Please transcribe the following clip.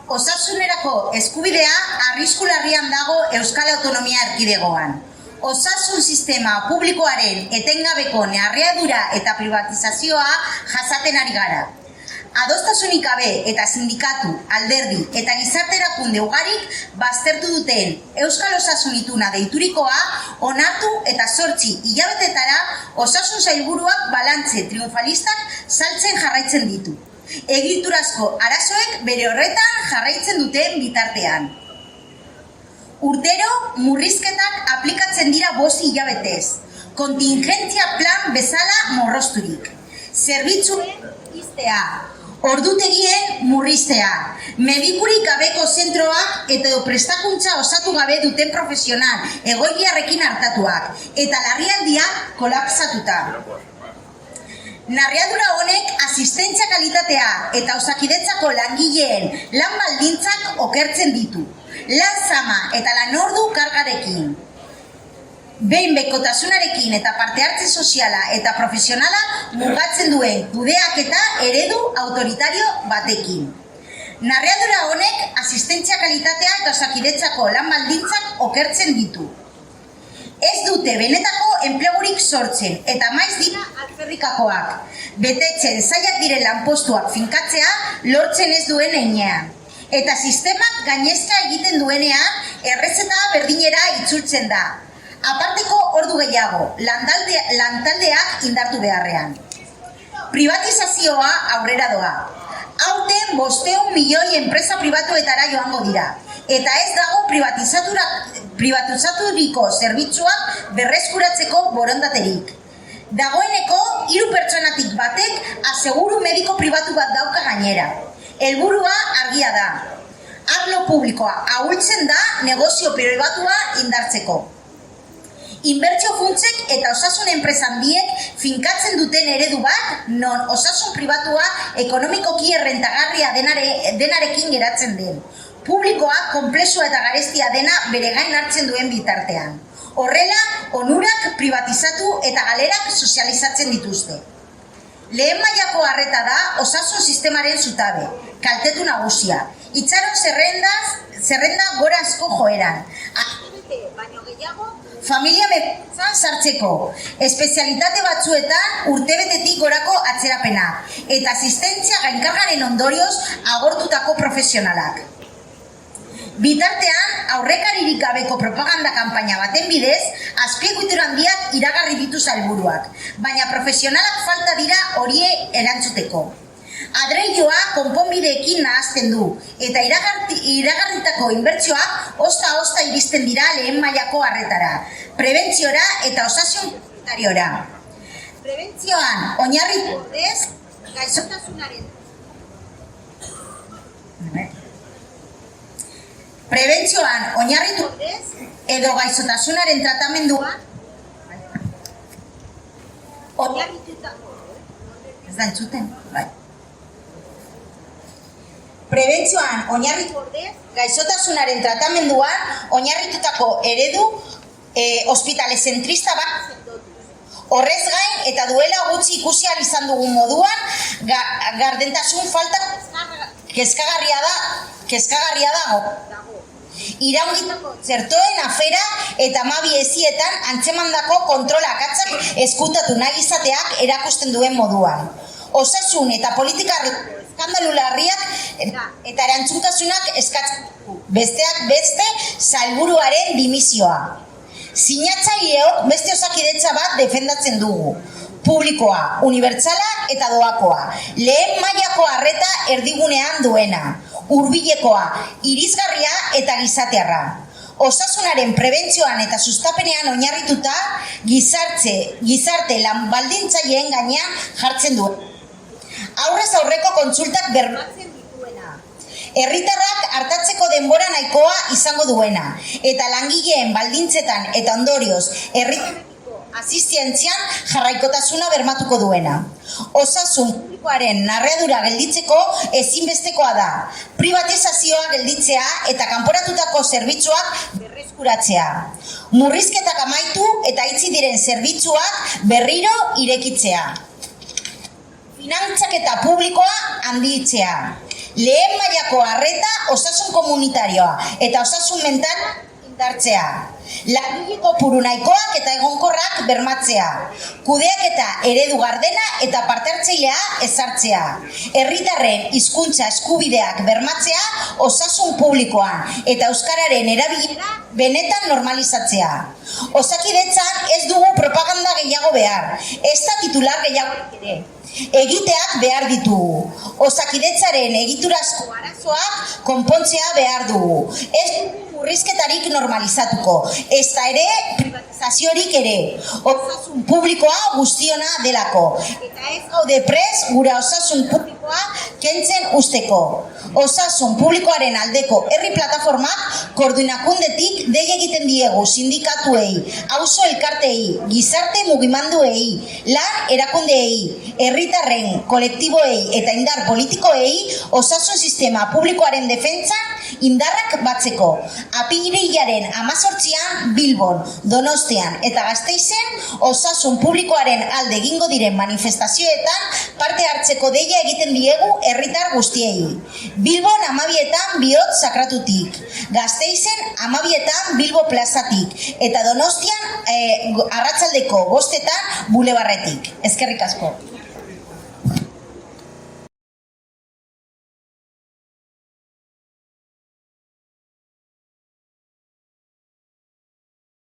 Osasunerako eskubidea arrisku larrian dago Euskal Autonomia Erkidegoan. Osasun sistema publikoaren etengabeko neharriadura eta privatizazioa jasaten ari gara. Adostasunik gabe eta sindikatu, alderdi eta gizarte erakunde ugarik baztertu duten Euskal Osasun Ituna deiturikoa onartu eta 8 hilabetetara osasun sailburuak balantze triunfalistak saltzen jarraitzen ditu. Egiturazko arazoek bere horretan jarraitzen duten bitartean. Urtero murrizketak aplikatzen dira 5 hilabetez, kontingentzia plan bezala morrosturik. Zerbitzuen iztea, ordutegien murriztea, medikurik gabeko zentroak eta prestakuntza osatu gabe duten profesional egoiliarrekin hartatuak eta larrialdiak kolapsatuta. Narriadura honek asistentzia kalitatea eta osakidetzako langileen lan baldintzak okertzen ditu, lan zama eta lan ordu kargarekin. Behin-bekotasunarekin eta parte hartze soziala eta profesionala mugatzen duen kudeaketa eredu autoritario batekin. Narriadura honek asistentzia kalitatea eta osakidetzako lan baldintzak okertzen ditu. Ez dute benetako enplegurik sortzen eta maiz dira alferrikakoak. Betetzen zailak diren lanpostuak finkatzea lortzen ez duen heinean. Eta sistemak gainezka egiten duenean errezeta berdinera itzultzen da. Aparteko ordu gehiago, lantaldeak indartu beharrean. Privatizazioa aurrera doa. Aurten 500 milioi enpresa pribatuetara joango dira. Eta ez dago privatizaturiko zerbitzuak berreskuratzeko borondaterik. Dagoeneko 3 pertsonatik batek aseguru mediko pribatu bat dauka gainera. Helburua argia da. Arlo publikoa ahultzen da negozio pribatua indartzeko. Inbertsio funtsek eta osasun enpresa handiek finkatzen duten eredu bat non osasun pribatua ekonomikoki errentagarria denarekin geratzen den. Publikoa konplexua eta garestia dena bere gain hartzen duen bitartean. Horrela, onurak privatizatu eta galerak sozializatzen dituzte. Lehen mailako arreta da osasun sistemaren zutabe, kaltetu nagusia. Itxaron zerrenda gorazko joeran. Baino gehiago, familia medikuntzan sartzeko, espezialitate batzuetan urtebetetik gorako atzerapena, eta asistentzia gainkargaren ondorioz agortutako profesionalak. Bitartean, aurrekaririk gabeko propaganda kanpaina baten bidez, azpiegitura handiak iragarri ditu sailburuak, baina profesionalak falta dira horie erantzuteko. Adreilloa konponbideekin nahazten du, eta iragarritako inbertsioak osta iristen dira lehen mailako arretara, prebentziora eta osasun komunitariora. Prebentzioan oinarritu ordez, gaixotasunaren edo gaixotasunaren tratamenduan oinarritutako ez da entzuten, bai. Prebentzioan oinarritu ordez, gaixotasunaren tratamenduan oinarritutako eredu ospitalezentrista bat sendotuz. Horrez gain eta duela gutxi ikusi ahal izan dugun moduan gardentasun falta kezkagarria dago. Iraungitako txertoen afera eta 12 ezietan antzemandako kontrol akatzak eskutatu nahi izateak erakusten duen moduan. Osasun eta politika eskandalu larriak eta erantzuntasunak eskatzen du. Besteak beste sailburuaren dimisioa. Sinatzaileok beste osakidetza bat defendatzen dugu. Publikoa, unibertsala eta doakoa. Lehen mailako arreta erdigunean duena. Hurbilekoa, irisgarria eta gizatearra. Osasunaren prebentzioan eta sustapenean oinarrituta gizarte lan baldintzaileen gainean jartzen duen. Aurrez aurreko kontsultak bermatzen dituena. Herritarrak hartatzeko denbora nahikoa izango duena. Eta langileen baldintzetan eta ondorioz herritarrekiko asistentzian jarraikotasuna bermatuko duena. Osasun publikoaren narriadura gelditzeko ezinbestekoa da. Privatizazioa gelditzea eta kanporatutako zerbitzuak berreskuratzea. Murrizketak amaitu eta itxi diren zerbitzuak berriro irekitzea. Finantzaketa publikoa handitzea. Lehen mailako arreta, osasun komunitarioa eta osasun mental indartzea. Langile kopuru nahikoak eta egonkorrak bermatzea. Kudeaketa eredu gardena eta parte-hartzailea ezartzea. Herritarren hizkuntza eskubideak bermatzea osasun publikoan eta euskararen erabilera benetan normalizatzea. Osakidetzan ez dugu propaganda gehiago behar, ezta titular gehiago ere. Egiteak behar ditugu. Osakidetzaren egiturazko arazoak konpontzea behar dugu. Ez murrizketarik normalizatuko, ezta ere privatizaziorik ere. Osasun publikoa guztiona delako. Eta ez gaude prest gure osasun publikoa kentzen usteko. Osasun publikoaren aldeko herri plataformak koordinakundetik dei egiten diegu sindikatuei, auzo elkarteei, gizarte mugimenduei, lan erakundeei, herritarren kolektiboei eta indar politikoei osasun sistema publikoaren defentsan indarrak batzeko. Apirilaren 18an Bilbon, Donostian eta Gasteizen osasun publikoaren alde egingo diren manifestazioetan parte hartzeko deia egiten diegu herritar guztiei. Bilbon 12etan Bihotz sakratutik, Gasteizen 12etan Bilbo plazatik eta Donostian arratsaldeko 5etan Bulebarretik. Eskerrik asko.